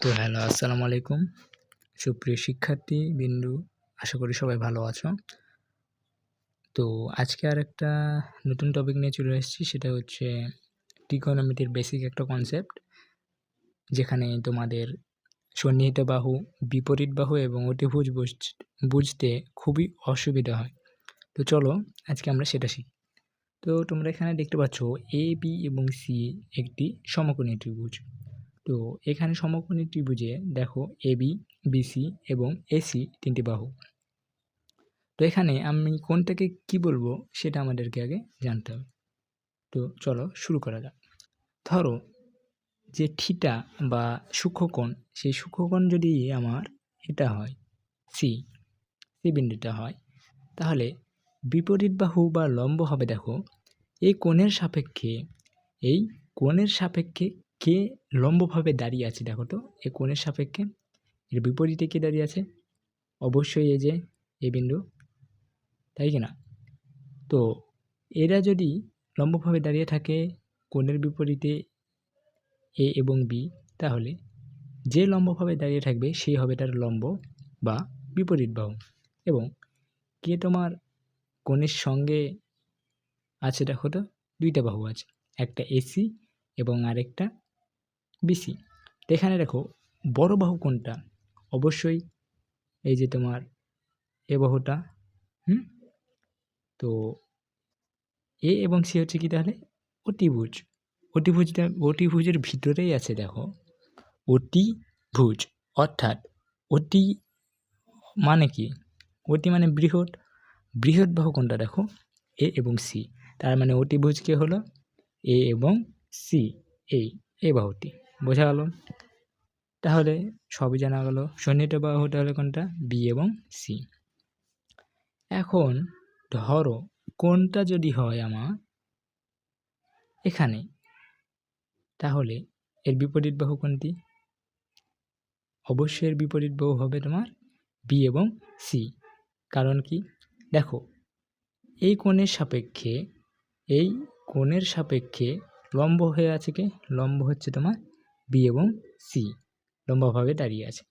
তো হ্যালো, আসসালামু আলাইকুম। সুপ্রিয় শিক্ষার্থীবৃন্দু, আশা করি সবাই ভালো আছো। তো আজকে আরেকটা নতুন টপিক নিয়ে চলে এসেছি, সেটা হচ্ছে ত্রিকোণমিতির বেসিক একটা কনসেপ্ট, যেখানে তোমাদের সন্নিহিত বাহু, বিপরীত বাহু এবং অতিভুজ বুঝতে খুবই অসুবিধা হয়। তো চলো আজকে আমরা সেটা শিখি। তো তোমরা এখানে দেখতে পাচ্ছ এ, বি এবং সি একটি সমকোণী ত্রিভুজ। তো এখানে সমকোণী ত্রিভুজে দেখো এবি, বিসি এবং এসি তিনটি বাহু। তো এখানে আমি কোনটাকে কি বলবো সেটা আমাদেরকে আগে জানতে হবে। তো চলো শুরু করা যাক। ধরো যে থিটা বা সূক্ষ্মকোণ, সেই সূক্ষ্মকোণ যদি আমার এটা হয় সি বিন্দুটা হয়, তাহলে বিপরীত বাহু বা লম্ব হবে দেখো এই কোণের সাপেক্ষে কে লম্বভাবে দাঁড়িয়ে আছে। দেখো তো এই কোণের সাপেক্ষে এর বিপরীতে কে দাঁড়িয়ে আছে? অবশ্যই এই যে এই বিন্দু, তাই কি না? তো এরা যদি লম্বভাবে দাঁড়িয়ে থাকে কোণের বিপরীতে এ এবং বি, তাহলে যে লম্বভাবে দাঁড়িয়ে থাকবে সেই হবে তার লম্ব বা বিপরীত বাহু। এবং কে তোমার কোণের সঙ্গে আছে দেখো তো দুইটা বাহু আছে, একটা এসি এবং আরেকটা বিসি। তো এখানে দেখো বড় বাহু কোনটা? অবশ্যই এই যে তোমার এ বাহুটা। তো এ এবং সি হচ্ছে কি তাহলে অতিভুজ। অতিভুজের ভিতরেই আছে দেখো অতিভুজ, অর্থাৎ অতি মানে কি? অতি মানে বৃহৎ। বৃহৎ বাহু কোনটা দেখো এ এবং সি, তার মানে অতিভুজ কে হলো এ এবং সি, এই বাহুটি। বোঝা গেল? তাহলে সবই জানা গেল। সন্নিহিত বাহুটা হলো কোনটা? বি এবং সি। এখন ধরো কোনটা যদি হয় আমার এখানে, তাহলে এর বিপরীত বাহু কোনটি? অবশ্যই এর বিপরীত বাহু হবে তোমার বি এবং সি। কারণ কি? দেখো এই কোণের সাপেক্ষে লম্ব হয়ে আছে কে? লম্ব হচ্ছে তোমার বি এবং সি, লম্বভাবে দাঁড়িয়ে আছে।